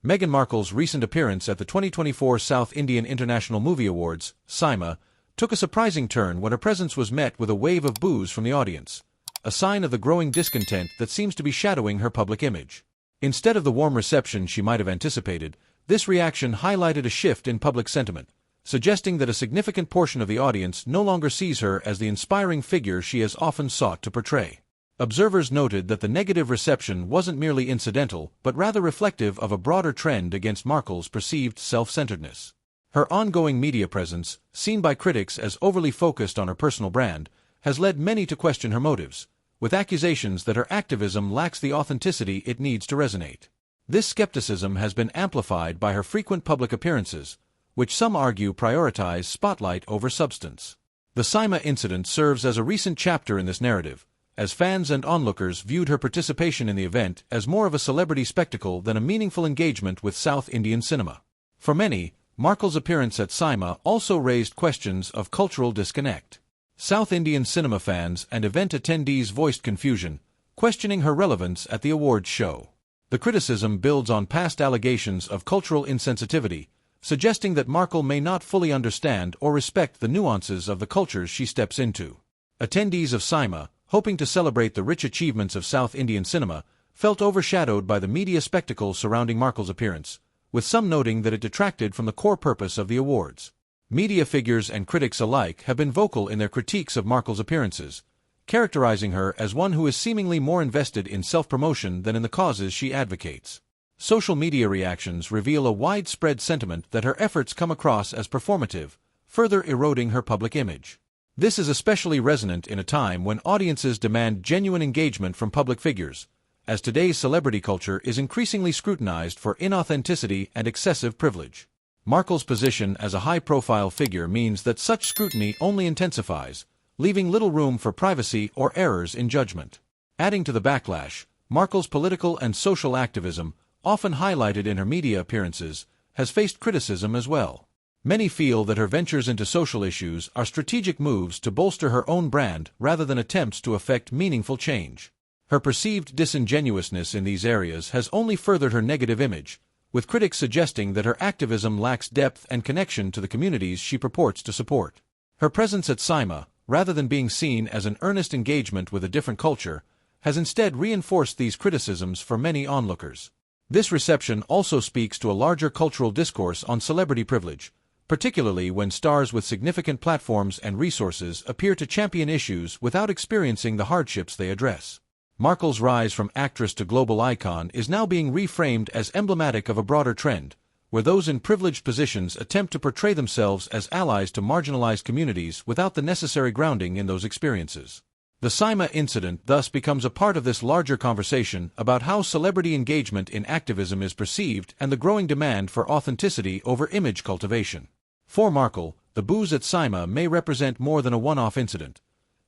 Meghan Markle's recent appearance at the 2024 South Indian International Movie Awards, SIIMA, took a surprising turn when her presence was met with a wave of boos from the audience, a sign of the growing discontent that seems to be shadowing her public image. Instead of the warm reception she might have anticipated, this reaction highlighted a shift in public sentiment, suggesting that a significant portion of the audience no longer sees her as the inspiring figure she has often sought to portray. Observers noted that the negative reception wasn't merely incidental but rather reflective of a broader trend against Markle's perceived self-centeredness. Her ongoing media presence, seen by critics as overly focused on her personal brand, has led many to question her motives, with accusations that her activism lacks the authenticity it needs to resonate. This skepticism has been amplified by her frequent public appearances, which some argue prioritize spotlight over substance. The SIIMA incident serves as a recent chapter in this narrative, as fans and onlookers viewed her participation in the event as more of a celebrity spectacle than a meaningful engagement with South Indian cinema. For many, Markle's appearance at SIIMA also raised questions of cultural disconnect. South Indian cinema fans and event attendees voiced confusion, questioning her relevance at the awards show. The criticism builds on past allegations of cultural insensitivity, suggesting that Markle may not fully understand or respect the nuances of the cultures she steps into. Attendees of SIIMA, hoping to celebrate the rich achievements of South Indian cinema, felt overshadowed by the media spectacle surrounding Markle's appearance, with some noting that it detracted from the core purpose of the awards. Media figures and critics alike have been vocal in their critiques of Markle's appearances, characterizing her as one who is seemingly more invested in self-promotion than in the causes she advocates. Social media reactions reveal a widespread sentiment that her efforts come across as performative, further eroding her public image. This is especially resonant in a time when audiences demand genuine engagement from public figures, as today's celebrity culture is increasingly scrutinized for inauthenticity and excessive privilege. Markle's position as a high-profile figure means that such scrutiny only intensifies, leaving little room for privacy or errors in judgment. Adding to the backlash, Markle's political and social activism, often highlighted in her media appearances, has faced criticism as well. Many feel that her ventures into social issues are strategic moves to bolster her own brand rather than attempts to effect meaningful change. Her perceived disingenuousness in these areas has only furthered her negative image, with critics suggesting that her activism lacks depth and connection to the communities she purports to support. Her presence at SIIMA, rather than being seen as an earnest engagement with a different culture, has instead reinforced these criticisms for many onlookers. This reception also speaks to a larger cultural discourse on celebrity privilege, particularly when stars with significant platforms and resources appear to champion issues without experiencing the hardships they address. Markle's rise from actress to global icon is now being reframed as emblematic of a broader trend, where those in privileged positions attempt to portray themselves as allies to marginalized communities without the necessary grounding in those experiences. The SIIMA incident thus becomes a part of this larger conversation about how celebrity engagement in activism is perceived and the growing demand for authenticity over image cultivation. For Markle, the boos at SIIMA may represent more than a one-off incident.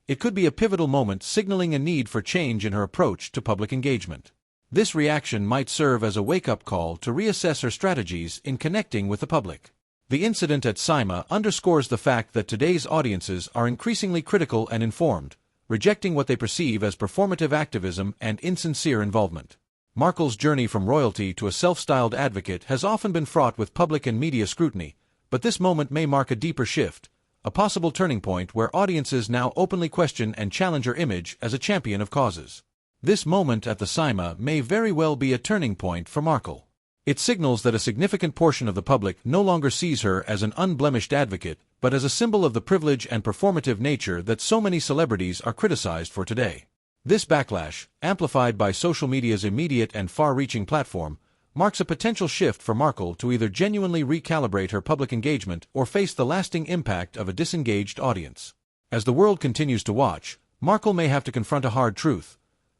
It could be a pivotal moment signaling a need for change in her approach to public engagement. This reaction might serve as a wake-up call to reassess her strategies in connecting with the public. The incident at SIIMA underscores the fact that today's audiences are increasingly critical and informed, rejecting what they perceive as performative activism and insincere involvement. Markle's journey from royalty to a self-styled advocate has often been fraught with public and media scrutiny, but this moment may mark a deeper shift, a possible turning point where audiences now openly question and challenge her image as a champion of causes. This moment at the SIIMA may very well be a turning point for Markle. It signals that a significant portion of the public no longer sees her as an unblemished advocate, but as a symbol of the privilege and performative nature that so many celebrities are criticized for today. This backlash, amplified by social media's immediate and far-reaching platform, marks a potential shift for Markle to either genuinely recalibrate her public engagement or face the lasting impact of a disengaged audience. As the world continues to watch, Markle may have to confront a hard truth.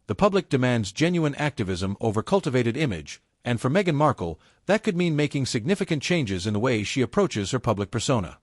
The public demands genuine activism over cultivated image, and for Meghan Markle, that could mean making significant changes in the way she approaches her public persona.